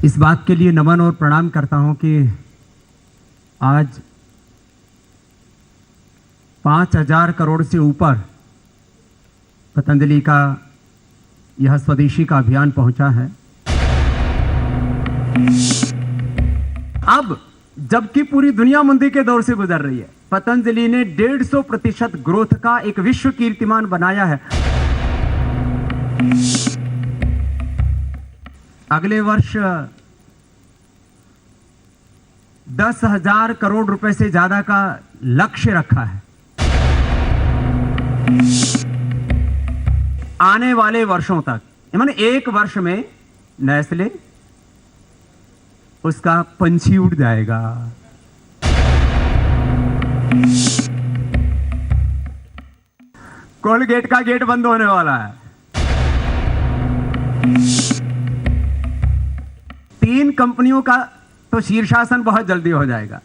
इस बात के लिए नमन और प्रणाम करता हूं कि आज 5,000 करोड़ से ऊपर पतंजलि का यह स्वदेशी का अभियान पहुंचा है। अब जबकि पूरी दुनिया मंदी के दौर से गुजर रही है, पतंजलि ने 150% ग्रोथ का एक विश्व कीर्तिमान बनाया है। अगले वर्ष 10,000 करोड़ रुपए से ज्यादा का लक्ष्य रखा है। आने वाले वर्षों तक, माने एक वर्ष में नेस्ले उसका पंछी उड़ जाएगा। कोलगेट का गेट बंद होने वाला है। 3 कंपनियों का तो शीर्षासन बहुत जल्दी हो जाएगा।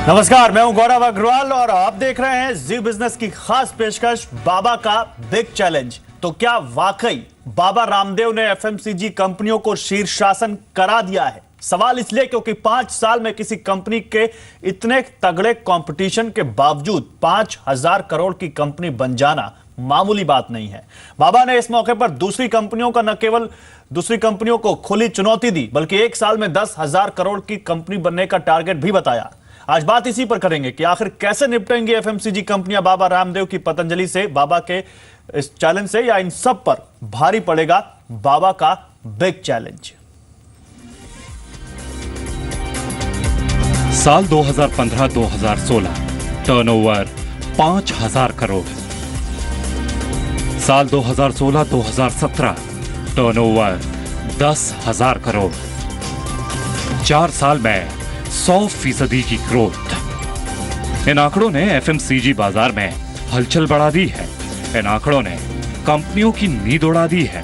नमस्कार, मैं हूं गौरव अग्रवाल और आप देख रहे हैं जी बिजनेस की खास पेशकश बाबा का बिग चैलेंज। तो क्या वाकई बाबा रामदेव ने एफएमसीजी कंपनियों को शीर्षासन करा दिया है? सवाल इसलिए क्योंकि 5 साल में किसी कंपनी के इतने तगड़े कंपटीशन के बावजूद 5,000 करोड़ की कंपनी बन जाना मामूली बात नहीं है। बाबा ने इस मौके पर दूसरी कंपनियों का न केवल दूसरी कंपनियों को खुली चुनौती दी, बल्कि एक साल में 10,000 करोड़ की कंपनी बनने का टारगेट भी बताया। आज बात इसी पर करेंगे कि आखिर कैसे निपटेंगे एफएमसीजी कंपनियां बाबा रामदेव की पतंजलि से, बाबा के इस चैलेंज से, या इन सब पर भारी पड़ेगा बाबा का बिग चैलेंज। साल 2015-2016 टर्नओवर 5,000 करोड़। साल 2016-2017 टर्नओवर 10,000 करोड़। 4 साल में 100% की ग्रोथ। इन आंकड़ों ने एफएमसीजी बाजार में हलचल बढ़ा दी है। इन आंकड़ों ने कंपनियों की नींद उड़ा दी है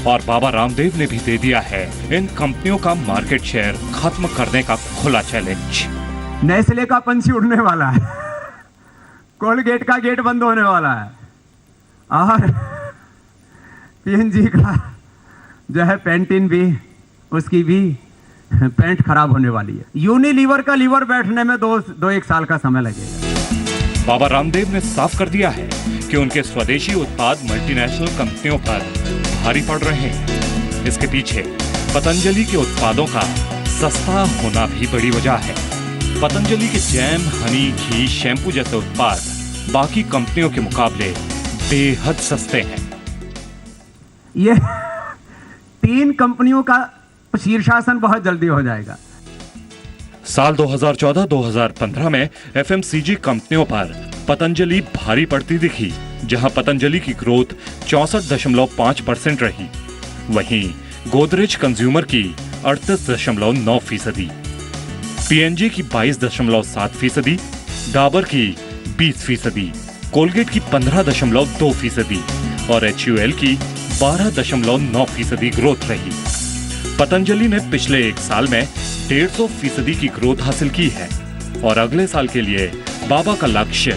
और बाबा रामदेव ने भी दे दिया है इन कंपनियों का मार्केट शेयर खत्म करने का खुला चैलेंज। नेस्ले का पंछी उड़ने वाला है, कोलगेट का गेट बंद होने वाला है और पीएनजी का जो है पेंटिन भी, उसकी भी पेंट खराब होने वाली है। यूनिलीवर का लीवर बैठने में 2-1 साल का समय लगेगा। बाबा रामदेव ने साफ कर दिया है कि उनके स्वदेशी उत्पाद मल्टीनेशनल कंपनियों पर भारी पड़ रहे हैं। इसके पीछे पतंजलि के उत्पादों का सस्ता होना भी बड़ी वजह है। पतंजलि के जैम, हनी, घी, शैम्पू जैसे उत्पाद बाकी कंपनियों के मुकाबले बेहद सस्ते हैं। ये 3 कंपनियों का शीर्षासन बहुत जल्दी हो जाएगा। साल 2014-2015 में एफएमसीजी कंपनियों पर पतंजलि भारी पड़ती दिखी, जहां पतंजलि की ग्रोथ 64.5% रही। वहीं गोदरेज कंज्यूमर की 38.9%, पीएनजी की 22.7%, डाबर की 20%, कोलगेट की 15.2% और एचयूएल की 12.9% ग्रोथ रही। पतंजलि ने पिछले 1 साल में 150% की ग्रोथ हासिल की है और अगले साल के लिए बाबा का लक्ष्य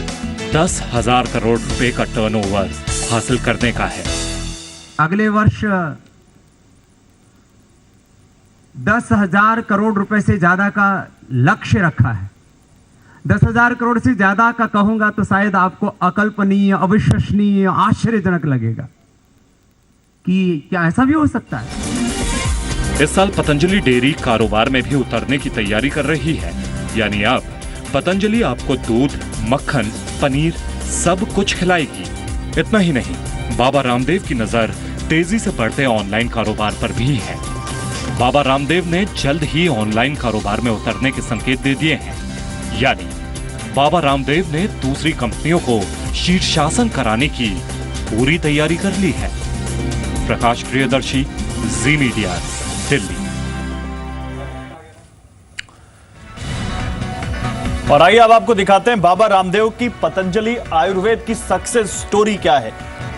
10,000 करोड़ रुपए का टर्नओवर हासिल करने का है। अगले वर्ष 10,000 करोड़ रुपए से ज्यादा का लक्ष्य रखा है। 10,000 करोड़ से ज्यादा का कहूंगा तो शायद आपको अकल्पनीय, अविश्वसनीय, आश्चर्यजनक लगेगा कि क्या ऐसा भी हो सकता है। इस साल पतंजलि डेयरी कारोबार में भी उतरने की तैयारी कर रही है। यानी अब पतंजलि आपको दूध, मक्खन, पनीर सब कुछ खिलाएगी। इतना ही नहीं, बाबा रामदेव की नजर तेजी से बढ़ते ऑनलाइन कारोबार पर भी है। बाबा रामदेव ने जल्द ही ऑनलाइन कारोबार में उतरने के संकेत दे दिए हैं। यानी बाबा रामदेव ने दूसरी कंपनियों को शीर्षासन कराने की पूरी तैयारी कर ली है। प्रकाश प्रियदर्शी, जी मीडिया, दिल्ली। और आइए अब आपको दिखाते हैं बाबा रामदेव की पतंजलि आयुर्वेद की सक्सेस स्टोरी क्या है।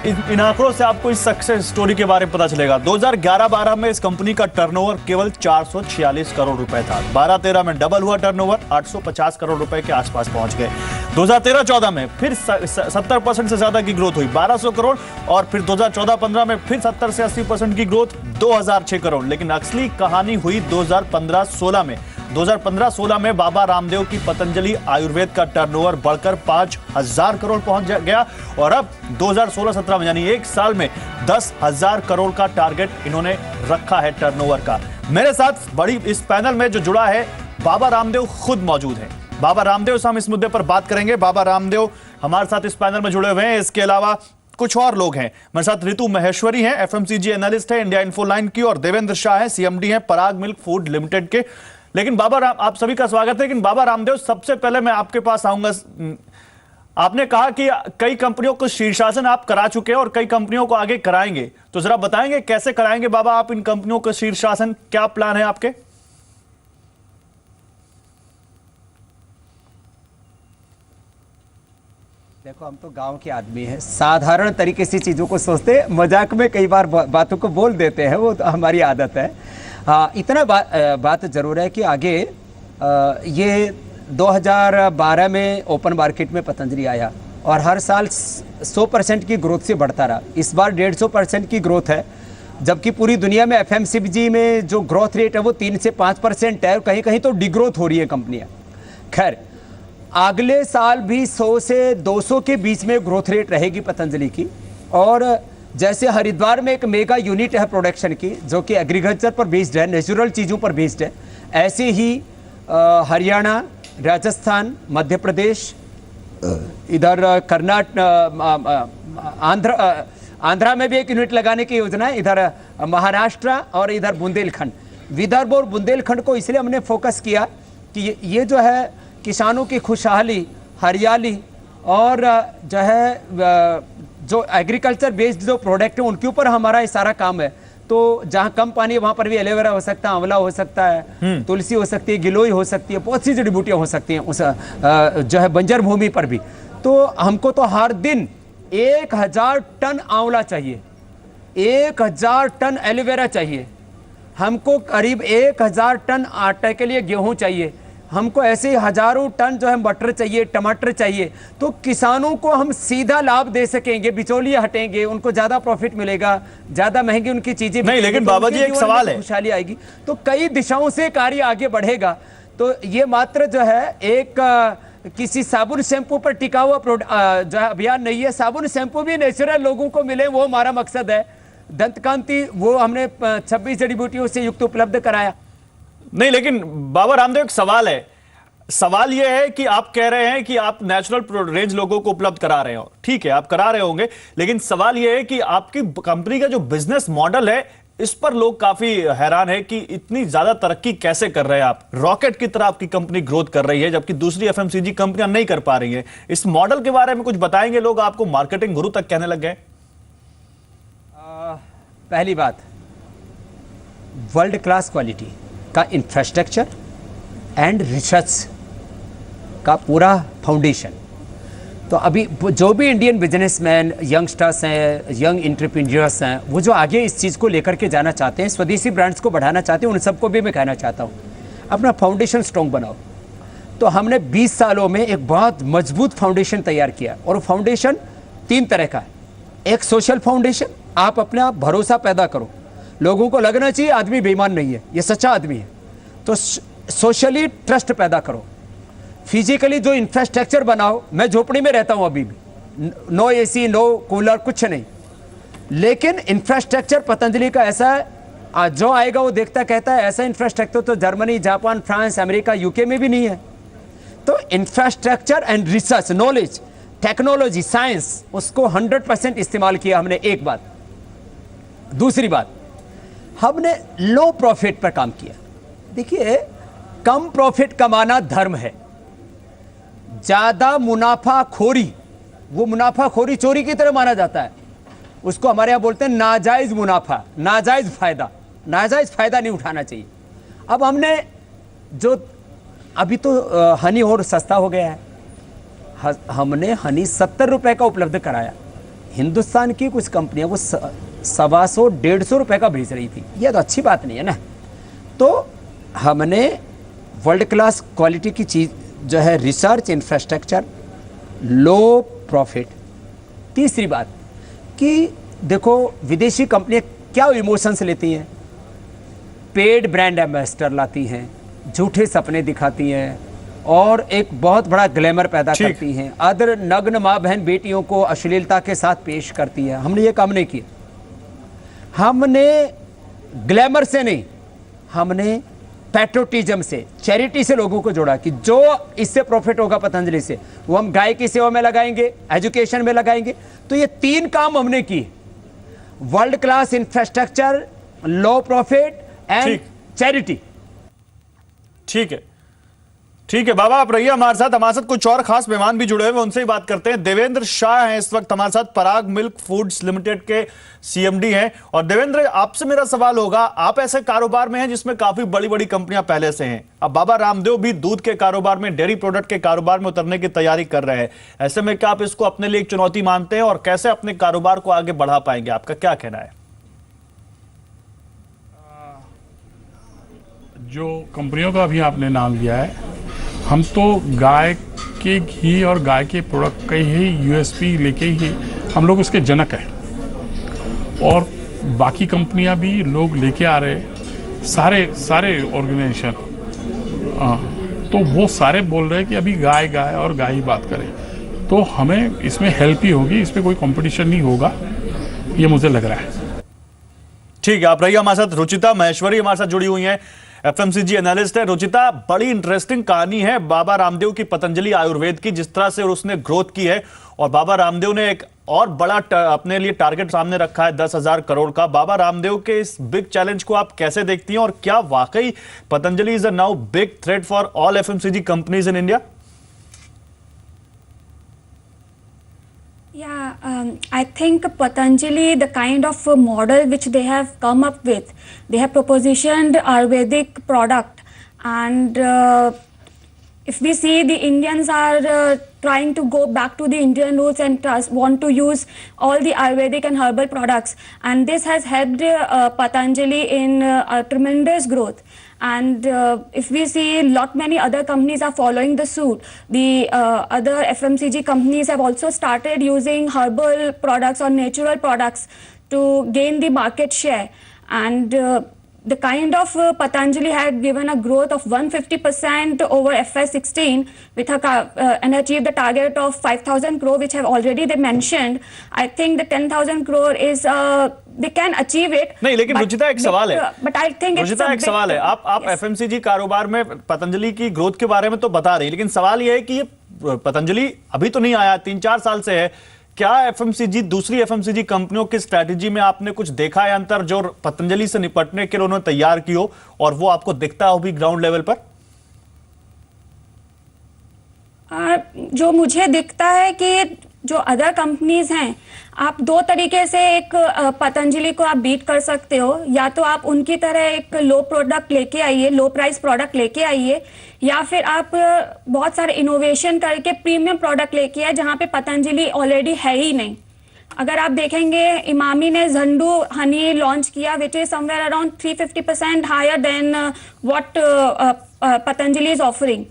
इन आंकड़ों से आपको इस सक्सेस स्टोरी के बारे में पता चलेगा। 2011-12 में इस कंपनी का टर्नओवर केवल 446 करोड़ रुपए था। 12-13 में डबल हुआ टर्नओवर, 850 करोड़ रुपए के आसपास पहुंच गए। 2013-14 में फिर 70% से ज्यादा की ग्रोथ हुई, 1200 करोड़, और फिर 2014-15 में फिर 70 से 80% की ग्रोथ, 2006 करोड़। लेकिन असली कहानी हुई 2015-16 में। 2015-16 में बाबा रामदेव की पतंजलि आयुर्वेद का टर्नओवर बढ़कर 5000 करोड़ पहुंच गया, और अब 2016-17 में यानी एक साल में 10,000 करोड़ का टारगेट इन्होंने रखा है टर्नओवर का। मेरे साथ बड़ी इस पैनल में जो जुड़ा है, बाबा रामदेव खुद मौजूद है। बाबा रामदेव से हम इस मुद्दे पर बात करेंगे। बाबा रामदेव हमारे साथ इस पैनल में जुड़े हुए हैं। इसके अलावा कुछ और लोग हैं मेरे साथ। रितु महेश्वरी हैं, एफएमसीजी एनालिस्ट है इंडिया इन्फोलाइन की, और देवेंद्र शाह है, सीएमडी है पराग मिल्क फूड लिमिटेड के। लेकिन आप सभी का स्वागत है। लेकिन बाबा रामदेव, सबसे पहले मैं आपके पास आऊंगा। आपने कहा कि कई कंपनियों को शीर्षासन आप करा चुके हैं और कई कंपनियों को आगे कराएंगे, तो जरा बताएंगे कैसे कराएंगे बाबा आप इन कंपनियों को शीर्षासन, क्या प्लान है आपके? देखो, हम तो गांव के आदमी हैं, साधारण तरीके से चीज़ों को सोचते, मजाक में कई बार बातों को बोल देते हैं, वो तो हमारी आदत है। हाँ, इतना बात जरूर है कि आगे ये 2012 में ओपन मार्केट में पतंजलि आया और हर साल 100% की ग्रोथ से बढ़ता रहा। इस बार 150% की ग्रोथ है, जबकि पूरी दुनिया में एफएमसीजी में जो ग्रोथ रेट है वो 3 से 5% है, और कहीं कहीं तो डिग्रोथ हो रही है कंपनियाँ। खैर, अगले साल भी 100 से 200 के बीच में ग्रोथ रेट रहेगी पतंजलि की। और जैसे हरिद्वार में एक मेगा यूनिट है प्रोडक्शन की, जो कि एग्रीकल्चर पर बेस्ड है, नेचुरल चीज़ों पर बेस्ड है, ऐसे ही हरियाणा, राजस्थान, मध्य प्रदेश, इधर कर्नाटक, आंध्रा में भी एक यूनिट लगाने की योजना है, इधर महाराष्ट्र और इधर बुंदेलखंड। विदर्भ और बुंदेलखंड को इसलिए हमने फोकस किया कि ये जो है किसानों की खुशहाली, हरियाली और जो है जो एग्रीकल्चर बेस्ड जो प्रोडक्ट है उनके ऊपर हमारा ये सारा काम है। तो जहाँ कम पानी है वहाँ पर भी एलोवेरा हो सकता है, आंवला हो सकता है, तुलसी हो सकती है, गिलोई हो सकती है, बहुत सी जड़ी बूटियाँ हो सकती हैं उस जो है बंजर भूमि पर भी। तो हमको तो हर दिन 1000 टन आंवला चाहिए, 1000 टन एलोवेरा चाहिए, हमको करीब 1000 टन आटे के लिए गेहूँ चाहिए, हमको ऐसे हजारों टन जो है मटर चाहिए, टमाटर चाहिए। तो किसानों को हम सीधा लाभ दे सकेंगे, बिचौलिए हटेंगे, उनको ज्यादा प्रॉफिट मिलेगा, ज्यादा महंगी उनकी चीजें नहीं। लेकिन बाबा जी, एक सवाल है, खुशहाली आएगी तो कई दिशाओं से कार्य आगे बढ़ेगा। तो ये मात्र जो है एक किसी साबुन शैम्पू पर टिका हुआ जो है अभियान नहीं है। साबुन शैम्पू भी नेचुरल लोगों को मिले, वो हमारा मकसद है। दंतकांति वो हमने 26 जड़ी बूटियों से युक्त उपलब्ध कराया। नहीं, लेकिन बाबा रामदेव, एक सवाल है। सवाल यह है कि आप कह रहे हैं कि आप नेचुरल रेंज लोगों को उपलब्ध करा रहे हो, ठीक है, आप करा रहे होंगे, लेकिन सवाल यह है कि आपकी कंपनी का जो बिजनेस मॉडल है, इस पर लोग काफी हैरान है कि इतनी ज्यादा तरक्की कैसे कर रहे हैं आप। रॉकेट की तरह आपकी कंपनी ग्रोथ कर रही है, जबकि दूसरी एफएमसीजी कंपनियां नहीं कर पा रही हैं। इस मॉडल के बारे में कुछ बताएंगे? लोग आपको मार्केटिंग गुरु तक कहने लग गए। पहली बात, वर्ल्ड क्लास क्वालिटी का इंफ्रास्ट्रक्चर एंड रिसर्च का पूरा फाउंडेशन। तो अभी जो भी इंडियन बिजनेसमैन, यंगस्टर्स हैं, यंग एंटरप्रेन्योर्स हैं, वो जो आगे इस चीज़ को लेकर के जाना चाहते हैं, स्वदेशी ब्रांड्स को बढ़ाना चाहते हैं, उन सबको भी मैं कहना चाहता हूँ, अपना फाउंडेशन स्ट्रॉन्ग बनाओ। तो हमने 20 सालों में एक बहुत मजबूत फाउंडेशन तैयार किया, और वो फाउंडेशन 3 तरह का है। एक सोशल फाउंडेशन, आप अपने आप भरोसा पैदा करो, लोगों को लगना चाहिए आदमी बेईमान नहीं है, ये सच्चा आदमी है। तो सोशली ट्रस्ट पैदा करो। फिजिकली जो इंफ्रास्ट्रक्चर बनाओ, मैं झोपड़ी में रहता हूं अभी भी, नो एसी, नो कूलर, कुछ नहीं, लेकिन इंफ्रास्ट्रक्चर पतंजलि का ऐसा है, जो आएगा वो देखता कहता है ऐसा इंफ्रास्ट्रक्चर तो Germany, Japan, France, America, UK में भी नहीं है। तो infrastructure and research, knowledge, technology, science, उसको 100% इस्तेमाल किया हमने, एक बात। दूसरी बात, हमने लो प्रॉफिट पर काम किया। देखिए, कम प्रॉफिट कमाना धर्म है, ज्यादा मुनाफाखोरी, वो मुनाफाखोरी चोरी की तरह माना जाता है, उसको हमारे यहां बोलते हैं नाजायज मुनाफा, नाजायज फायदा नहीं उठाना चाहिए। अब हमने जो अभी तो हनी और सस्ता हो गया है, हमने हनी 70 रुपए का उपलब्ध कराया। हिंदुस्तान की कुछ कंपनियां वो 125-150 रुपए का बेच रही थी। ये तो अच्छी बात नहीं है ना। तो हमने वर्ल्ड क्लास क्वालिटी की चीज़ जो है, रिसर्च, इंफ्रास्ट्रक्चर, लो प्रॉफिट। तीसरी बात कि देखो विदेशी कंपनियां क्या इमोशंस लेती हैं, पेड ब्रांड एम्बेसडर लाती हैं, झूठे सपने दिखाती हैं और एक बहुत बड़ा ग्लैमर पैदा करती हैं, अदर नग्न माँ बहन बेटियों को अश्लीलता के साथ पेश करती है। हमने ये काम नहीं किया। हमने ग्लैमर से नहीं, हमने पैट्रोटिज्म से, चैरिटी से लोगों को जोड़ा कि जो इससे प्रॉफिट होगा पतंजलि से वो हम गाय की सेवा में लगाएंगे, एजुकेशन में लगाएंगे। तो ये 3 काम हमने किए, world class infrastructure, low profit and charity. ठीक है बाबा, आप रहिए हमारे साथ कुछ और खास मेहमान भी जुड़े हुए, उनसे ही बात करते हैं। देवेंद्र शाह हैं इस वक्त हमारे साथ, पराग मिल्क फूड्स लिमिटेड के सीएमडी हैं। और देवेंद्र, आपसे मेरा सवाल होगा, आप ऐसे कारोबार में हैं जिसमें काफी बड़ी बड़ी कंपनियां पहले से हैं। अब बाबा रामदेव भी दूध के कारोबार में, डेयरी प्रोडक्ट के कारोबार में उतरने की तैयारी कर रहे हैं। ऐसे में क्या आप इसको अपने लिए एक चुनौती मानते हैं और कैसे अपने कारोबार को आगे बढ़ा पाएंगे? आपका क्या कहना है? जो कंपनियों का अभी आपने नाम लिया है, हम तो गाय के घी और गाय के प्रोडक्ट का ही यूएसपी लेके ही हम लोग उसके जनक हैं। और बाकी कंपनियां भी लोग लेके आ रहे, सारे ऑर्गेनाइजेशन, तो वो सारे बोल रहे हैं कि अभी गाय गाय और गाय ही बात करें। तो हमें इसमें हेल्प ही होगी, इसमें कोई कंपटीशन नहीं होगा, ये मुझे लग रहा है। ठीक है, आप रहिए हमारे साथ। रुचिता महेश्वरी हमारे साथ जुड़ी हुई हैं, एफएमसीजी एनालिस्ट है। रुचिता, बड़ी इंटरेस्टिंग कहानी है बाबा रामदेव की पतंजलि आयुर्वेद की, जिस तरह से उसने ग्रोथ की है। और बाबा रामदेव ने एक और बड़ा अपने लिए टारगेट सामने रखा है, 10,000 करोड़ का। बाबा रामदेव के इस बिग चैलेंज को आप कैसे देखती हैं और क्या वाकई Patanjali is a now big threat for all FMCG companies in India? Yeah, I think Patanjali, the kind of model which they have come up with, they have propositioned Ayurvedic product, and if we see the Indians are trying to go back to the Indian roots and want to use all the Ayurvedic and herbal products, and this has helped Patanjali in a tremendous growth. And if we see many other companies are following the suit. The other FMCG companies have also started using herbal products or natural products to gain the market share. And the kind of Patanjali had given a growth of 150% over FY16 with and achieved the target of 5,000 crore, which have already they mentioned. I think the 10,000 crore is they can achieve it. नहीं, लेकिन रुचिता एक सवाल है। But I think Ruchita एक सवाल है, आप FMCG कारोबार में पतंजलि की ग्रोथ के बारे में तो बता रही, लेकिन सवाल यह है कि ये पतंजलि अभी तो नहीं आया, 3-4 साल से है। क्या एफएमसीजी, दूसरी एफएमसीजी कंपनियों की स्ट्रैटेजी में आपने कुछ देखा है अंतर, जो पतंजलि से निपटने के लिए उन्होंने तैयार की हो और वो आपको दिखता हो भी ग्राउंड लेवल पर? जो मुझे दिखता है कि जो अदर कंपनीज हैं, आप 2 तरीके से एक पतंजलि को आप बीट कर सकते हो। या तो आप उनकी तरह एक लो प्रोडक्ट लेके आइए, लो प्राइस प्रोडक्ट लेके आइए, या फिर आप बहुत सारे इनोवेशन करके प्रीमियम प्रोडक्ट लेके आए जहाँ पे पतंजलि ऑलरेडी है ही नहीं। अगर आप देखेंगे, इमामी ने झंडू हनी लॉन्च किया, which is somewhere around 350% higher than what Patanjali is offering.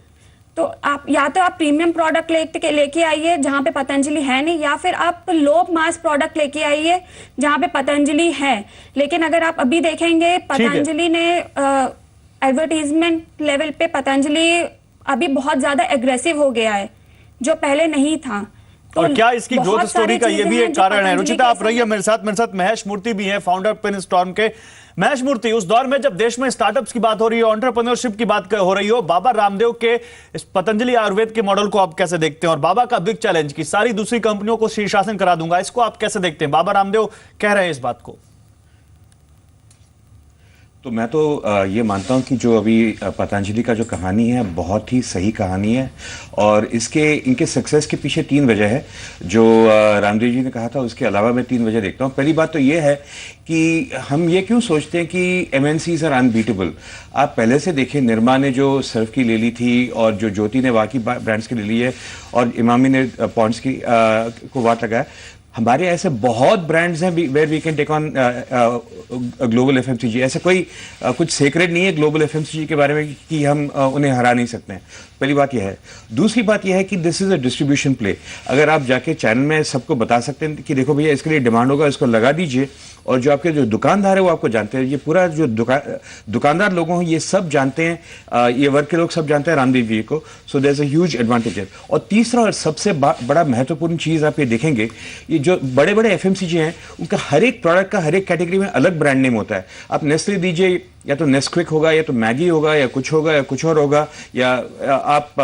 तो आप या तो आप प्रीमियम प्रोडक्ट लेके आइए जहाँ पे पतंजलि है नहीं, या फिर आप लो मास प्रोडक्ट लेके आइए जहाँ पे पतंजलि है। लेकिन अगर आप अभी देखेंगे, पतंजलि ने एडवर्टीजमेंट लेवल पे पतंजलि अभी बहुत ज्यादा एग्रेसिव हो गया है, जो पहले नहीं था। तो और क्या इसकी ग्रोथ स्टोरी का ये भी एक कारण है? रुचिता, आप रहिए मेरे साथ महेश मूर्ति भी हैं, फाउंडर पिन स्टॉर्म के। महेश मूर्ति, उस दौर में जब देश में स्टार्टअप्स की बात हो रही है, एंटरप्रेन्योरशिप की बात हो रही हो, बाबा रामदेव के इस पतंजलि आयुर्वेद के मॉडल को आप कैसे देखते हैं? और बाबा का बिग चैलेंज की सारी दूसरी कंपनियों को शीर्षासन करा दूंगा, इसको आप कैसे देखते हैं? बाबा रामदेव कह रहे हैं इस बात को। तो मैं तो ये मानता हूँ कि जो अभी पतंजलि का जो कहानी है बहुत ही सही कहानी है, और इनके सक्सेस के पीछे 3 वजह है। जो रामदेव जी ने कहा था, उसके अलावा मैं 3 वजह देखता हूँ। पहली बात तो ये है कि हम ये क्यों सोचते हैं कि MNCs आर अनबीटेबल। आप पहले से देखें, निरमा ने जो सर्फ की ले ली थी, और जो ज्योति ने बाकी ब्रांड्स की ले ली है, और इमामी ने पॉन्ड्स की को बात लगाया। हमारे ऐसे बहुत ब्रांड्स हैं where we can take on global FMCG. ऐसे कोई कुछ सेक्रेट नहीं है ग्लोबल एफएमसीजी के बारे में कि हम उन्हें हरा नहीं सकते हैं। पहली बात यह है। दूसरी बात यह है कि this is a distribution play. अगर आप जाके चैनल में सबको बता सकते हैं कि देखो भैया इसके लिए डिमांड होगा, इसको लगा दीजिए, और जो आपके जो दुकानदार है वो आपको जानते हैं, ये पूरा जो दुकानदार लोगों हैं ये सब जानते हैं, ये वर्ग के लोग सब जानते हैं रामदेव जी को। So there is a huge advantage. और तीसरा और सबसे बड़ा महत्वपूर्ण चीज आप ये देखेंगे, ये जो बड़े बड़े एफएमसीजी हैं उनका हर एक प्रोडक्ट का हर एक कैटेगरी में अलग ब्रांड नेम होता है। आप नेस्ले दीजिए, या तो नेस्क्विक होगा, या तो मैगी होगा, या कुछ होगा, या कुछ और होगा, या आप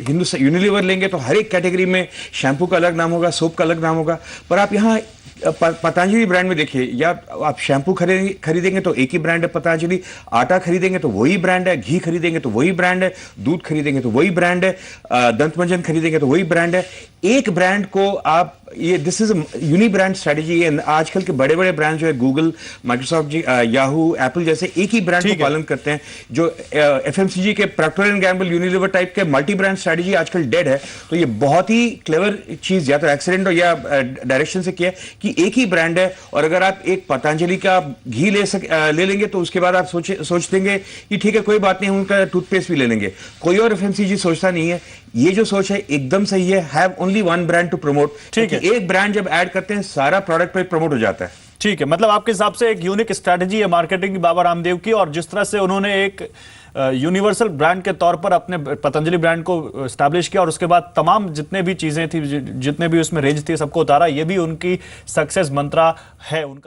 हिंदुस्तान यूनिलीवर लेंगे तो हर एक कैटेगरी में शैम्पू का अलग नाम होगा, सोप का अलग नाम होगा। पर आप यहाँ पतंजलि ब्रांड में देखिए, या आप शैम्पू खरीदेंगे तो एक ही ब्रांड है पतंजलि, आटा खरीदेंगे तो वही ब्रांड है, घी खरीदेंगे तो वही ब्रांड है, दूध खरीदेंगे तो वही ब्रांड है, दंतमंजन खरीदेंगे तो वही ब्रांड है। एक ब्रांड को आप ये this is uni brand strategy. आजकल के बड़े बड़े ब्रांड जो है गूगल, माइक्रोसॉफ्ट जी, याहू, एप्पल जैसे एक ही ब्रांड को पालन करते हैं। जो एफएमसीजी के Procter and Gamble, Unilever type के मल्टी ब्रांड स्ट्रेटेजी आजकल डेड है। तो ये बहुत ही क्लेवर चीज या तो एक्सीडेंट हो या डायरेक्शन से किया कि एक ही ब्रांड है। और अगर आप एक पतंजलि का घी ले लेंगे तो उसके बाद आप सोच देंगे कि ठीक है कोई बात नहीं, उनका टूथपेस्ट भी ले लेंगे। कोई और एफएमसीजी सोचता नहीं है। ये जो सोच है एकदम सही है। Have only one brand to promote. ठीक है, एक ब्रांड जब ऐड करते हैं सारा प्रोडक्ट पे प्रमोट हो जाता है। ठीक है, मतलब आपके हिसाब से एक यूनिक स्ट्रैटेजी है मार्केटिंग की बाबा रामदेव की, और जिस तरह से उन्होंने एक यूनिवर्सल ब्रांड के तौर पर अपने पतंजलि ब्रांड को स्टैब्लिश किया और उसके बाद तमाम जितने भी चीजें थी, जितने भी उसमें रेंज थी, सबको उतारा। ये भी उनकी सक्सेस मंत्रा है उनका।